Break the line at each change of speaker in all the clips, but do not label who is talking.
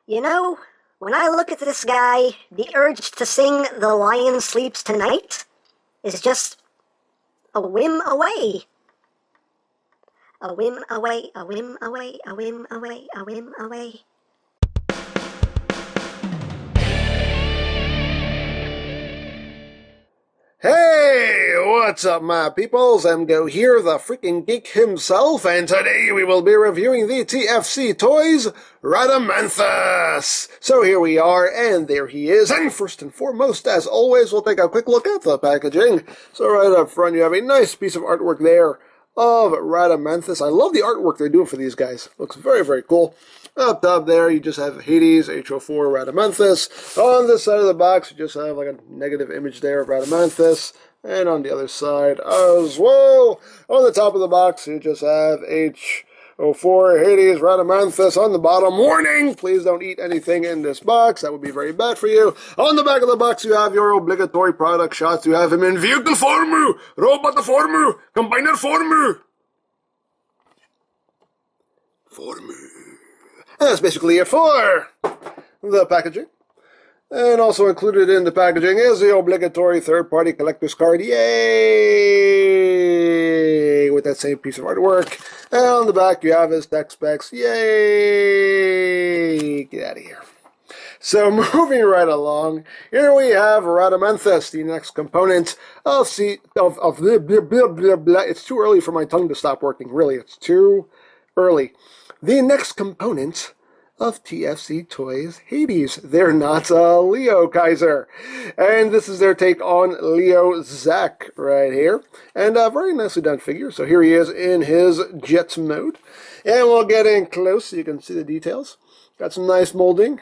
You know, when I look at this guy, the urge to sing The Lion Sleeps Tonight is just a whim away. A whim away, a whim away, a whim away, a whim away.
Hey, what's up my peoples? EmGo here, the freaking geek himself, and today we will be reviewing the TFC toys, RHADAMANTHUS! So here we are, and there he is, and first and foremost, as always, we'll take a quick look at the packaging. So right up front you have a nice piece of artwork there of RHADAMANTHUS. I love the artwork they're doing for these guys. Looks very, very cool. Up top there, you just have Hades, HO4, RHADAMANTHUS. On this side of the box, you just have like a negative image there of RHADAMANTHUS. And on the other side as well, on the top of the box, you just have HO4, Hades, RHADAMANTHUS. On the bottom, warning, please don't eat anything in this box. That would be very bad for you. On the back of the box, you have your obligatory product shots. You have him in vehicle form, robot form, combiner form. That's basically it for the packaging. And also included in the packaging is the obligatory third-party collector's card. Yay! With that same piece of artwork. And on the back you have his tech specs. Yay! Get out of here. So moving right along, here we have RHADAMANTHUS, the next component of it's too early for my tongue to stop working. Really, it's too early. The next component of TFC Toys Hades. They're not Leo Kaiser. And this is their take on Leozack right here. And a very nicely done figure. So here he is in his Jets mode. And we'll get in close so you can see the details. Got some nice molding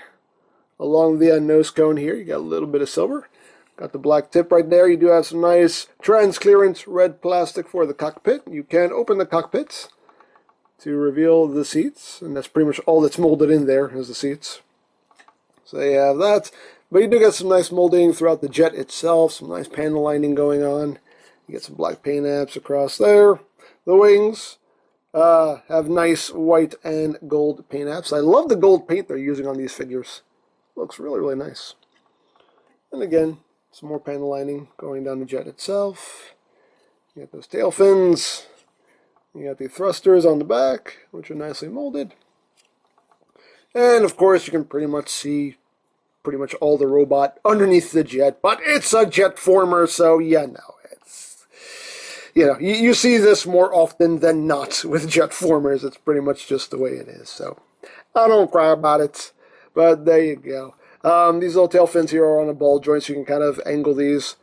along the nose cone here. You got a little bit of silver. Got the black tip right there. You do have some nice transclearance red plastic for the cockpit. You can open the cockpits to reveal the seats, and that's pretty much all that's molded in there is the seats. So you have that, but you do get some nice molding throughout the jet itself, some nice panel lining going on. You get some black paint apps across there. The wings have nice white and gold paint apps. I love the gold paint they're using on these figures. Looks really, really nice. And again, some more panel lining going down the jet itself. You get those tail fins. You got the thrusters on the back, which are nicely molded. And of course, you can pretty much see all the robot underneath the jet, but it's a jet former, so yeah, no, it's, you see this more often than not with jet formers. It's pretty much just the way it is, so I don't cry about it, but there you go. These little tail fins here are on a ball joint, so you can kind of angle these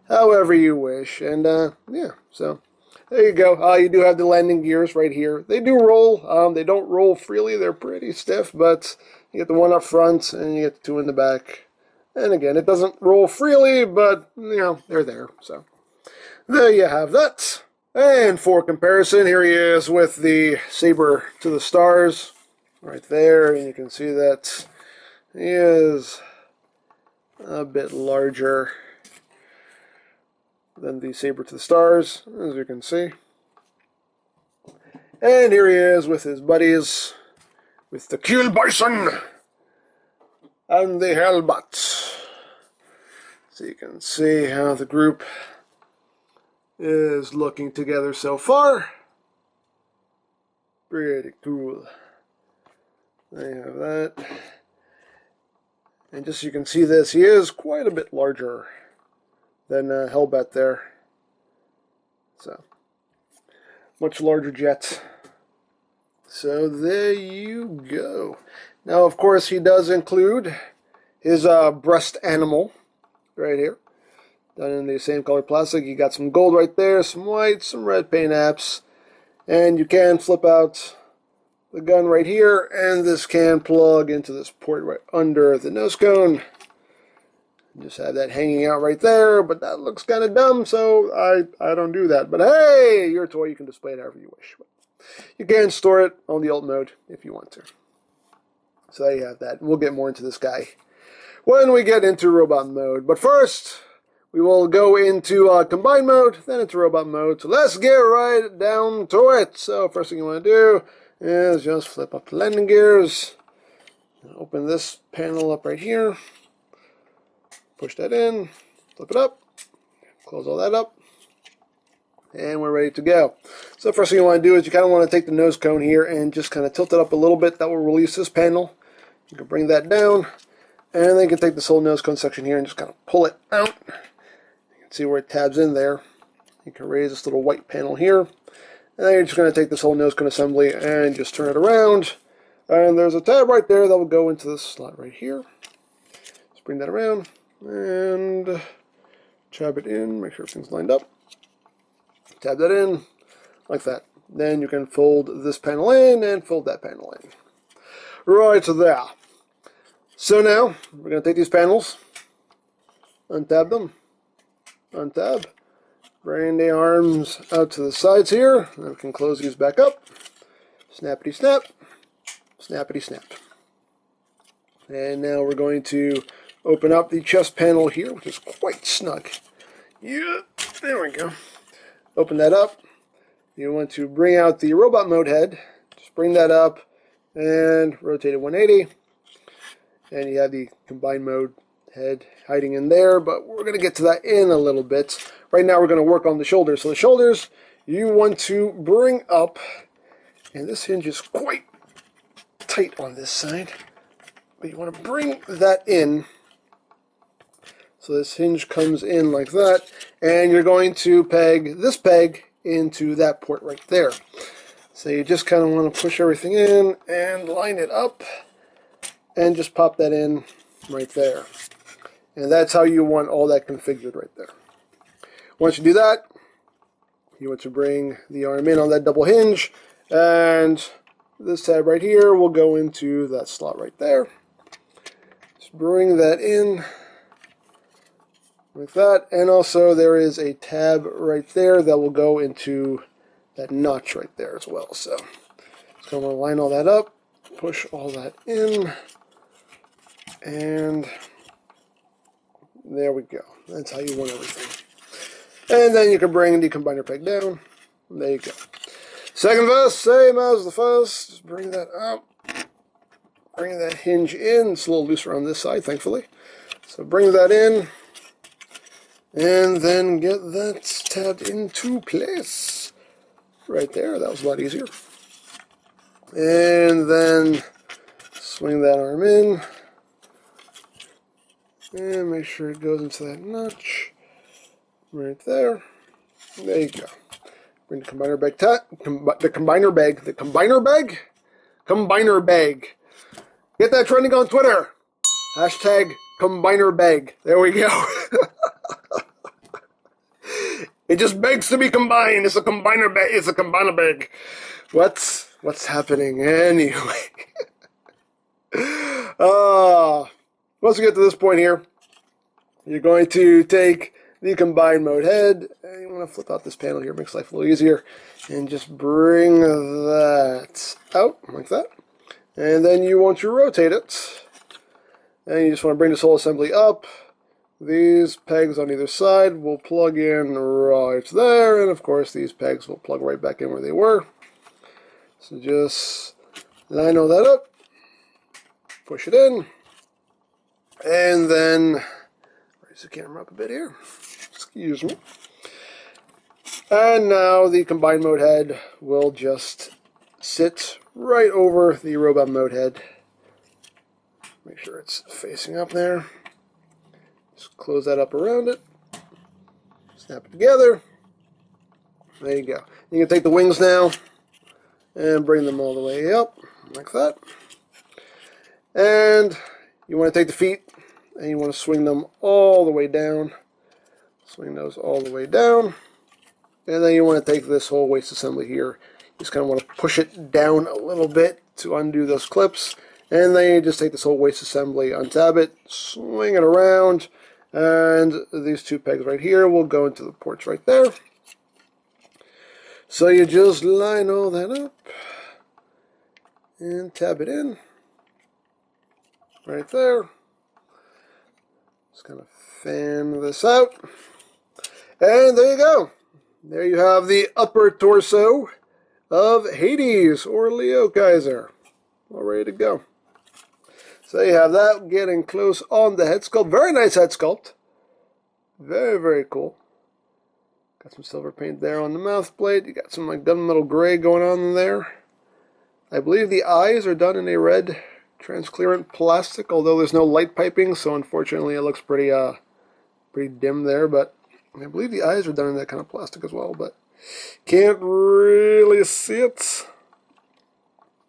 however you wish, and yeah, so there you go. You do have the landing gears right here. They do roll. They don't roll freely. They're pretty stiff, but you get the one up front and you get the two in the back. And again, it doesn't roll freely, but, they're there. So there you have that. And for comparison, here he is with the Saber to the Stars right there. And you can see that he is a bit larger than the Saber to the Stars, as you can see. And here he is with his buddies, with the Kiel Bison and the Hellbot. So you can see how the group is looking together so far. Pretty cool. There you have that. And just so you can see this, he is quite a bit larger than Hellbat there. So, much larger jet. So there you go. Now, of course, he does include his breast animal right here. Done in the same color plastic. You got some gold right there, some white, some red paint apps. And you can flip out the gun right here, and this can plug into this port right under the nose cone. Just have that hanging out right there, but that looks kind of dumb, so I don't do that. But hey, your toy, you can display it however you wish. You can store it on the alt mode if you want to. So there you have that. We'll get more into this guy when we get into robot mode. But first, we will go into combined mode, then into robot mode. So let's get right down to it. So first thing you want to do is just flip up the landing gears. Open this panel up right here. Push that in. Flip it up. Close all that up. And we're ready to go. So the first thing you want to do is you kind of want to take the nose cone here and just kind of tilt it up a little bit. That will release this panel. You can bring that down. And then you can take this whole nose cone section here and just kind of pull it out. You can see where it tabs in there. You can raise this little white panel here. And then you're just going to take this whole nose cone assembly and just turn it around. And there's a tab right there that will go into this slot right here. Just bring that around and tab it in. Make sure everything's lined up. Tab that in like that. Then you can fold this panel in and fold that panel in. Right there. So now we're going to take these panels, untab them, untab, bring the arms out to the sides here, and we can close these back up. Snappity snap, snappity snap. And now we're going to open up the chest panel here, which is quite snug. Yeah, there we go. Open that up. You want to bring out the robot mode head. Just bring that up and rotate it 180. And you have the combined mode head hiding in there, but we're going to get to that in a little bit. Right now we're going to work on the shoulders. So the shoulders you want to bring up, and this hinge is quite tight on this side, but you want to bring that in. So this hinge comes in like that, and you're going to peg this peg into that port right there. So you just kind of want to push everything in and line it up and just pop that in right there. And that's how you want all that configured right there. Once you do that, you want to bring the arm in on that double hinge, and this tab right here will go into that slot right there. Just bring that in like that, and also there is a tab right there that will go into that notch right there as well. So just going to line all that up, push all that in, and there we go. That's how you want everything. And then you can bring the combiner peg down. There you go. Second first, same as the first. Just bring that up. Bring that hinge in. It's a little looser on this side, thankfully. So bring that in. And then get that tabbed into place. Right there. That was a lot easier. And then swing that arm in. And make sure it goes into that notch. Right there. There you go. Bring the combiner bag. Combiner bag. Get that trending on Twitter. Hashtag combiner bag. There we go. It just begs to be combined. It's a combiner bag. It's a combiner bag. What's happening anyway? Once we get to this point here, you're going to take the combined mode head, and you want to flip out this panel here, makes life a little easier, and just bring that out like that. And then you want to rotate it, and you just want to bring this whole assembly up. These pegs on either side will plug in right there, and of course these pegs will plug right back in where they were. So just line all that up, push it in, and then raise the camera up a bit here. Excuse me. And now the combined mode head will just sit right over the robot mode head. Make sure it's facing up there. Just close that up around it. Snap it together. There you go. You can take the wings now and bring them all the way up like that. And you want to take the feet and you want to swing them all the way down. Swing those all the way down. And then you want to take this whole waist assembly here. You just kind of want to push it down a little bit to undo those clips. And then you just take this whole waist assembly, untab it, swing it around, and these two pegs right here will go into the ports right there. So you just line all that up and tab it in right there. Just kind of fan this out. And there you go. There you have the upper torso of Hades or Leozack. All ready to go. So you have that getting close on the head sculpt. Very nice head sculpt. Very, very cool. Got some silver paint there on the mouth plate. You got some like gunmetal gray going on in there. I believe the eyes are done in a red transparent plastic, although there's no light piping, so unfortunately it looks pretty dim there, but I believe the eyes are done in that kind of plastic as well, but can't really see it.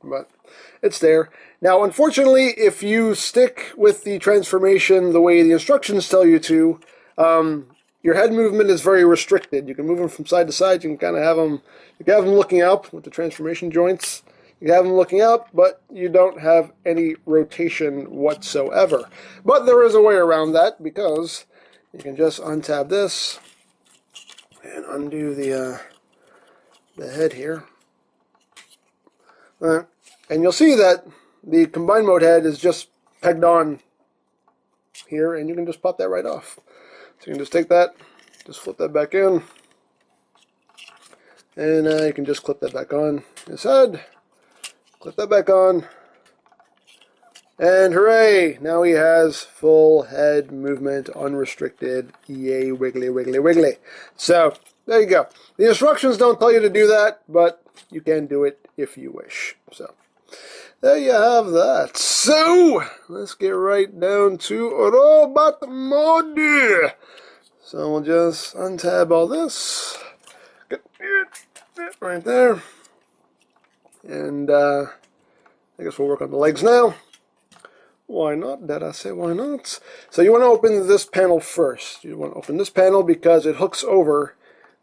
But it's there. Now, unfortunately, if you stick with the transformation the way the instructions tell you to, your head movement is very restricted. You can move them from side to side. You can kind of have them, you can have them looking up with the transformation joints. You can have them looking up, but you don't have any rotation whatsoever. But there is a way around that, because you can just untab this and undo the head here. And you'll see that the combined mode head is just pegged on here, and you can just pop that right off. So you can just take that, just flip that back in, and you can just clip that back on his head, clip that back on, and hooray! Now he has full head movement, unrestricted. Yay, wiggly, wiggly, wiggly. So, there you go. The instructions don't tell you to do that, but you can do it if you wish. So, there you have that. So, let's get right down to robot mode. So, we'll just untab all this. Get it right there. And, I guess we'll work on the legs now. Why not? Did I say why not? So you want to open this panel first. You want to open this panel because it hooks over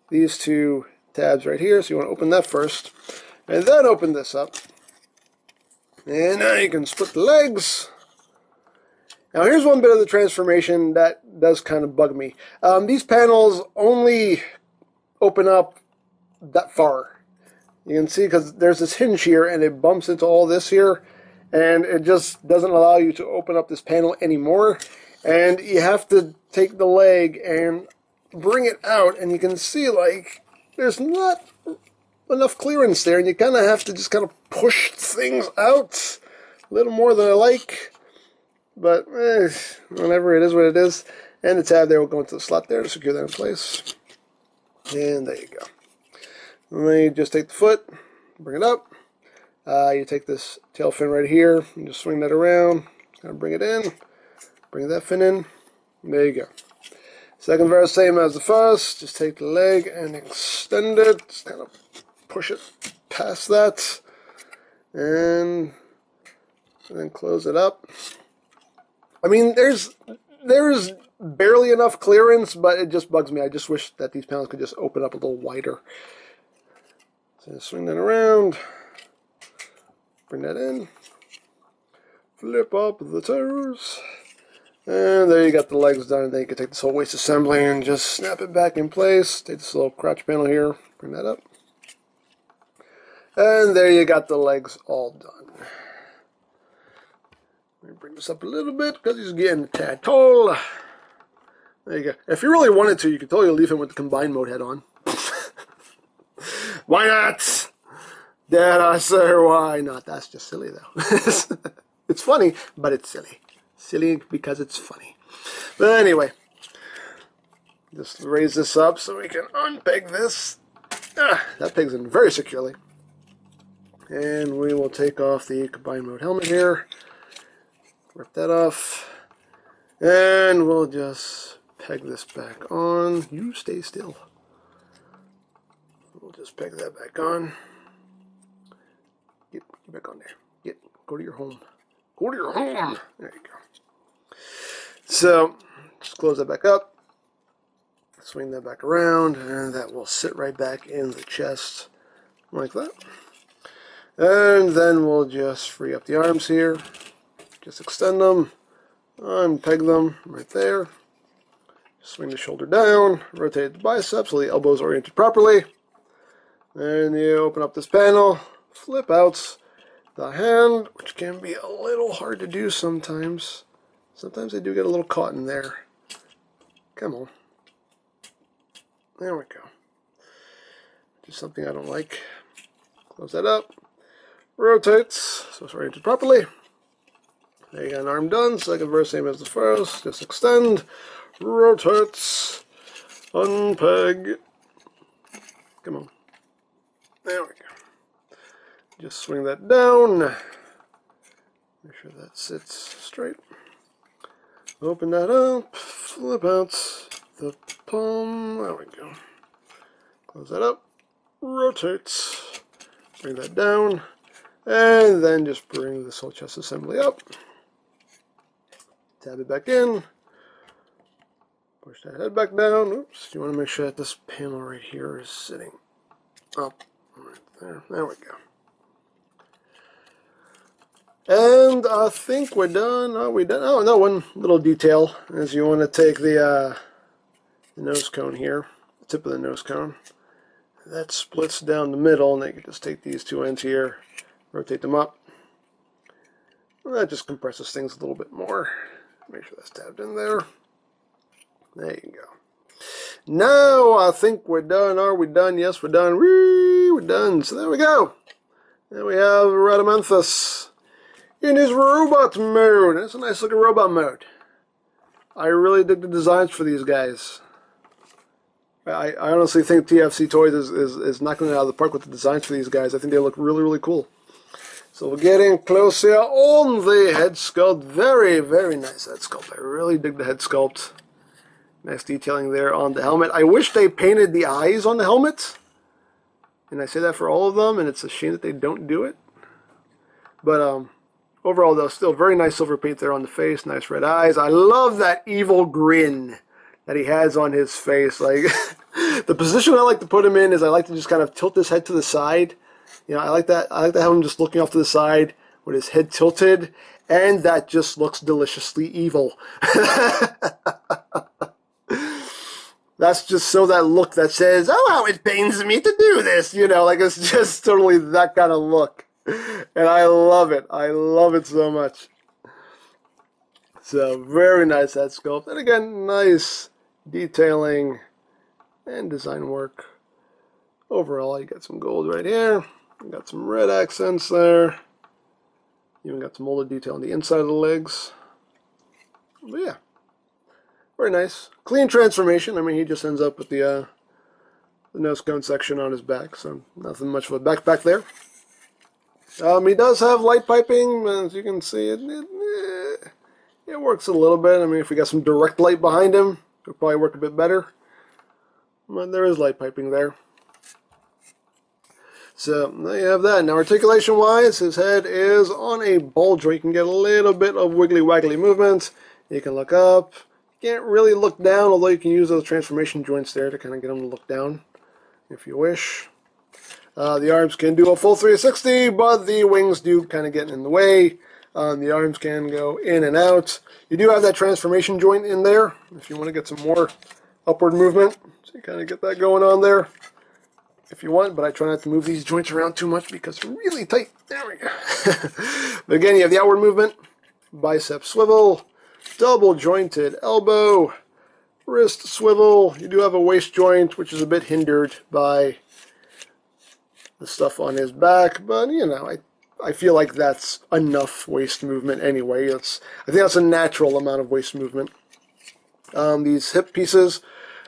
these two tabs right here. So you want to open that first. And then open this up. And now you can split the legs. Now here's one bit of the transformation that does kind of bug me. These panels only open up that far. You can see because there's this hinge here and it bumps into all this here. And it just doesn't allow you to open up this panel anymore. And you have to take the leg and bring it out. And you can see, like, there's not enough clearance there. And you kind of have to just kind of push things out a little more than I like. But, whatever, it is what it is. And the tab there will go into the slot there to secure that in place. And there you go. And then you just take the foot, bring it up. You take this tail fin right here, and just swing that around, kind of bring it in, bring that fin in, there you go. Second verse, same as the first, just take the leg and extend it, just kind of push it past that, and then close it up. I mean, there's barely enough clearance, but it just bugs me. I just wish that these panels could just open up a little wider. So swing that around. Bring that in, flip up the toes, and there you got the legs done. And then you can take this whole waist assembly and just snap it back in place. Take this little crotch panel here, bring that up, and there you got the legs all done. Let me bring this up a little bit because he's getting a tad tall. There you go. If you really wanted to, you could totally leave him with the combined mode head on. Why not? Did I say why not? That's just silly, though. It's funny, but it's silly. Silly because it's funny. But anyway, just raise this up so we can unpeg this. That pegs in very securely. And we will take off the combined mode helmet here. Rip that off. And we'll just peg this back on. You stay still. We'll just peg that back on. Get back on there. Go to your home. Go to your home. There you go. So, just close that back up. Swing that back around, and that will sit right back in the chest like that. And then we'll just free up the arms here. Just extend them, unpeg them right there. Swing the shoulder down, rotate the biceps so the elbow is oriented properly. And you open up this panel. Flip out the hand, which can be a little hard to do sometimes. Sometimes they do get a little caught in there. Come on. There we go. Just something I don't like. Close that up. Rotates, so it's oriented properly. There you got an arm done. Second verse, same as the first. Just extend, rotate, unpeg. Come on. There we go. Just swing that down. Make sure that sits straight. Open that up. Flip out the palm. There we go. Close that up. Rotate. Bring that down. And then just bring this whole chest assembly up. Tab it back in. Push that head back down. Oops. You want to make sure that this panel right here is sitting up right there. There we go. And I think we're done. Are we done? Oh, no, one little detail is you want to take the nose cone here, the tip of the nose cone. That splits down the middle, and then you can just take these two ends here, rotate them up. And that just compresses things a little bit more. Make sure that's tabbed in there. There you go. Now I think we're done. Are we done? Yes, we're done. Whee, we're done. So there we go. There we have RHADAMANTHUS in his robot mode. That's a nice looking robot mode. I really dig the designs for these guys. I honestly think TFC Toys is knocking it out of the park with the designs for these guys. I think they look really, really cool. So we're getting close here on the head sculpt. Very, very nice head sculpt. I really dig the head sculpt. Nice detailing there on the helmet. I wish they painted the eyes on the helmet. And I say that for all of them, and it's a shame that they don't do it. But overall, though, still very nice silver paint there on the face. Nice red eyes. I love that evil grin that he has on his face. Like the position I like to put him in is I like to just kind of tilt his head to the side. You know, I like that. I like to have him just looking off to the side with his head tilted, and that just looks deliciously evil. That's just so that look that says, "Oh, how it pains me to do this." You know, like it's just totally that kind of look, and I love it. I love it so much. So very nice head sculpt, and again, nice detailing and design work. Overall, you got some gold right here. You got some red accents there. Even got some molded detail on the inside of the legs. But yeah, very nice. Clean transformation. I mean, he just ends up with the nose cone section on his back, so nothing much of a backpack there. He does have light piping, as you can see. It works a little bit. I mean, if we got some direct light behind him, it would probably work a bit better. But there is light piping there. So there you have that. Now articulation-wise, his head is on a ball joint. You can get a little bit of wiggly-waggly movement. You can look up. You can't really look down, although you can use those transformation joints there to kind of get him to look down, if you wish. The arms can do a full 360, but the wings do kind of get in the way. The arms can go in and out. You do have that transformation joint in there if you want to get some more upward movement. So you kind of get that going on there if you want, but I try not to move these joints around too much because they're really tight. There we go. But again, you have the outward movement, bicep swivel, double jointed elbow, wrist swivel. You do have a waist joint, which is a bit hindered by the stuff on his back, but you know, I feel like that's enough waist movement anyway. I think that's a natural amount of waist movement. These hip pieces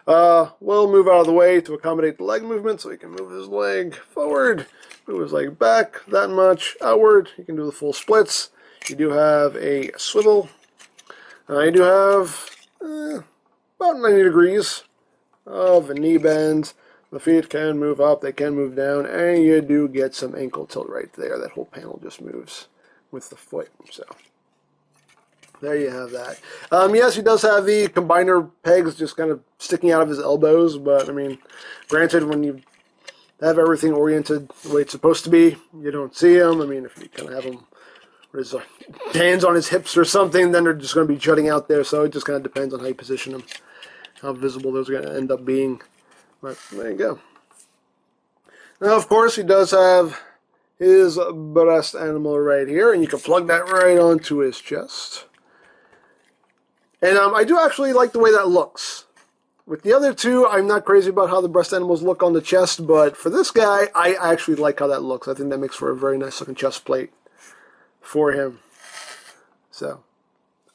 will move out of the way to accommodate the leg movement, so he can move his leg forward, move his leg back that much, outward. You can do the full splits. You do have a swivel. You do have about 90 degrees of a knee bend. The feet can move up, they can move down, and you do get some ankle tilt right there. That whole panel just moves with the foot. So there you have that. Yes, he does have the combiner pegs just kind of sticking out of his elbows, but I mean, granted, when you have everything oriented the way it's supposed to be, you don't see him. I mean, if you kind of have him with his hands on his hips or something, then they're just going to be jutting out there, so it just kind of depends on how you position them, how visible those are going to end up being. But there you go. Now, of course, he does have his breast animal right here, and you can plug that right onto his chest. And I do actually like the way that looks. With the other two, I'm not crazy about how the breast animals look on the chest, but for this guy, I actually like how that looks. I think that makes for a very nice looking chest plate for him. So So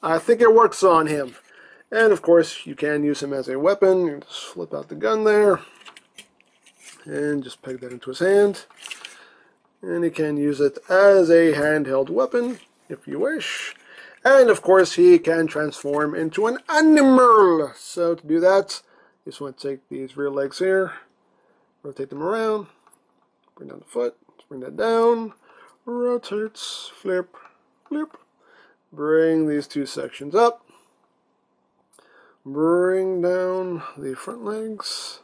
I think it works on him. And of course, you can use him as a weapon. You just flip out the gun there and just peg that into his hand. And he can use it as a handheld weapon if you wish. And of course, he can transform into an animal. So to do that, you just want to take these rear legs here, rotate them around, bring down the foot, bring that down, rotates, flip, flip. Bring these two sections up. Bring down the front legs.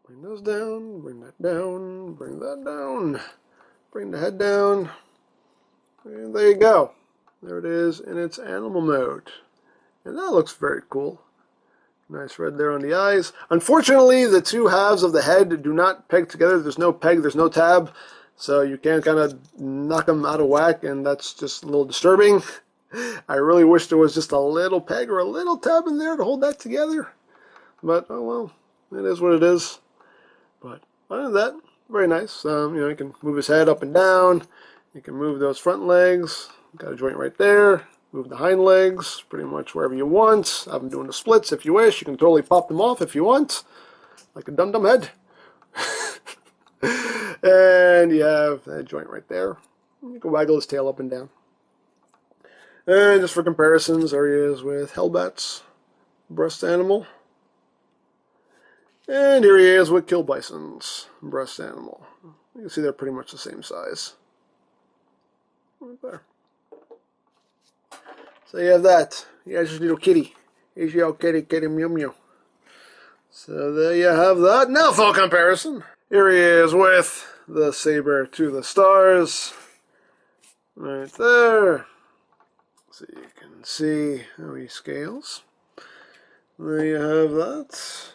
Bring those down, bring that down, bring that down. Bring the head down. And there you go. There it is in its animal mode. And that looks very cool. Nice red there on the eyes. Unfortunately, the two halves of the head do not peg together. There's no peg, there's no tab. So you can kind of knock them out of whack, and that's just a little disturbing. I really wish there was just a little peg or a little tab in there to hold that together. But, oh well, it is what it is. But other than that, very nice. You can move his head up and down. You can move those front legs. Got a joint right there. Move the hind legs pretty much wherever you want. I've been doing the splits if you wish. You can totally pop them off if you want. Like a dum-dum head. And you have that joint right there. You can waggle his tail up and down. And just for comparisons, there he is with Hellbat's breast animal. And here he is with Kill Bison's breast animal. You can see they're pretty much the same size. Right there. So you have that. You have your little kitty. Here's your kitty, kitty, mew mew. So there you have that. Now full comparison. Here he is with the saber to the stars. Right there. So you can see how he scales. There you have that.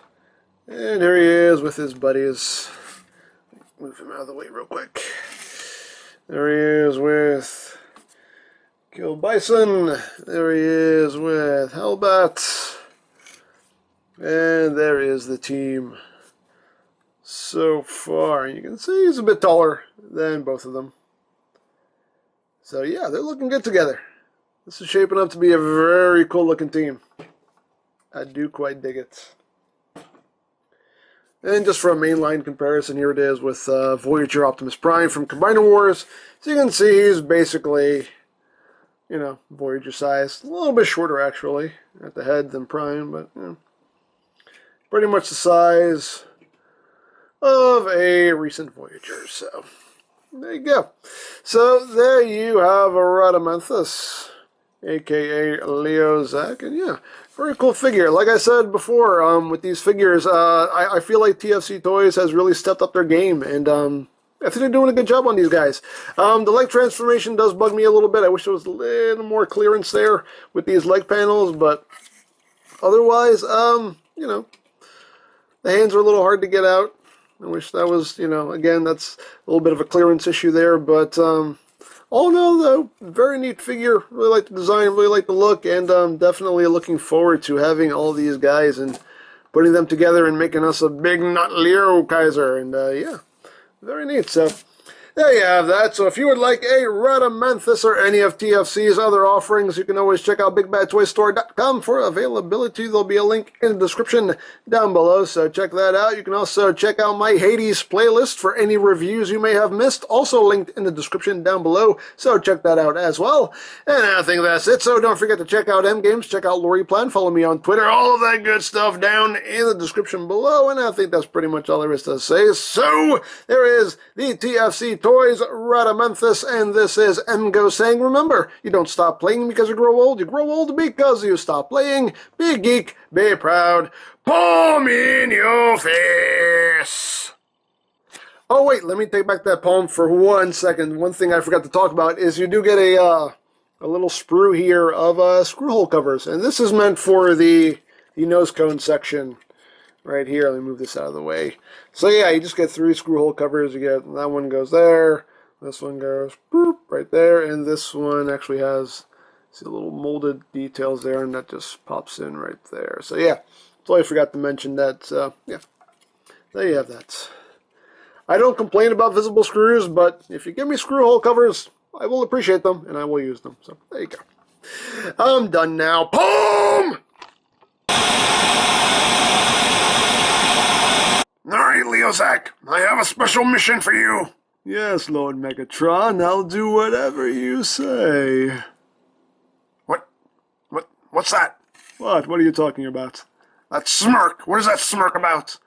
And here he is with his buddies. Move him out of the way real quick. There he is with Kill Bison. There he is with Hellbat. And there is the team so far. You can see he's a bit taller than both of them. So yeah, they're looking good together. This is shaping up to be a very cool looking team. I do quite dig it. And just for a mainline comparison, here it is with Voyager Optimus Prime from Combiner Wars. So you can see he's basically, Voyager size. A little bit shorter actually at the head than Prime, but pretty much the size of a recent Voyager. So there you go. So there you have a RHADAMANTHUS, aka Leozack, and yeah, very cool figure. Like I said before, with these figures, I feel like TFC Toys has really stepped up their game, and I think they're doing a good job on these guys. The leg transformation does bug me a little bit. I wish there was a little more clearance there with these leg panels, but otherwise, the hands are a little hard to get out. I wish that was, again, that's a little bit of a clearance issue there, but all in all, though, very neat figure. Really like the design, really like the look, and definitely looking forward to having all these guys and putting them together and making us a big nut Leo Kaiser. And yeah, very neat. So there you have that. So if you would like a RHADAMANTHUS or any of TFC's other offerings, you can always check out BigBadToyStore.com for availability. There'll be a link in the description down below, so check that out. You can also check out my Hades playlist for any reviews you may have missed, also linked in the description down below, so check that out as well. And I think that's it, so don't forget to check out EmGo's, check out LoriPlan, follow me on Twitter, all of that good stuff down in the description below, and I think that's pretty much all there is to say. So there is the TFC Toys RHADAMANTHUS, and this is EmGo saying, remember, you don't stop playing because you grow old because you stop playing. Be geek, be proud, palm in your face. Oh wait, let me take back that palm for 1 second. One thing I forgot to talk about is you do get a little sprue here of screw hole covers, and this is meant for the nose cone section. Right here, let me move this out of the way. So yeah, you just get 3 screw hole covers. You get that one goes there, this one goes boop, right there, and this one actually has, see, the little molded details there, and that just pops in right there. So yeah, totally forgot to mention that. So yeah, there you have that. I don't complain about visible screws, but if you give me screw hole covers, I will appreciate them, and I will use them. So, there you go. I'm done now. Boom!
Alright, Leozack, I have a special mission for you.
Yes, Lord Megatron, I'll do whatever you say.
What's that?
What are you talking about?
That smirk. What is that smirk about?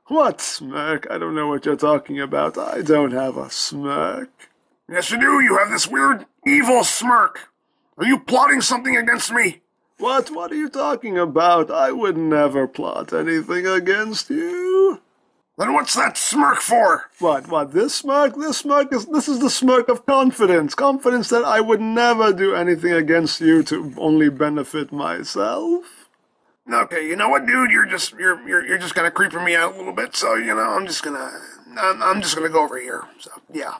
What smirk? I don't know what you're talking about. I don't have a smirk.
Yes, you do. You have this weird, evil smirk. Are you plotting something against me?
What are you talking about? I would never plot anything against you.
Then what's that smirk for?
What, this smirk? This is the smirk of confidence. Confidence that I would never do anything against you to only benefit myself.
Okay, you know what, dude? You're just kind of creeping me out a little bit. So I'm just gonna go over here. So yeah.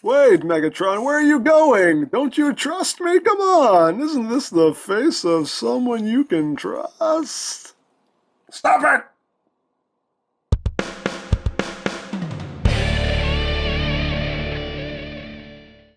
Wait, Megatron, where are you going? Don't you trust me? Come on, isn't this the face of someone you can trust?
Stop it!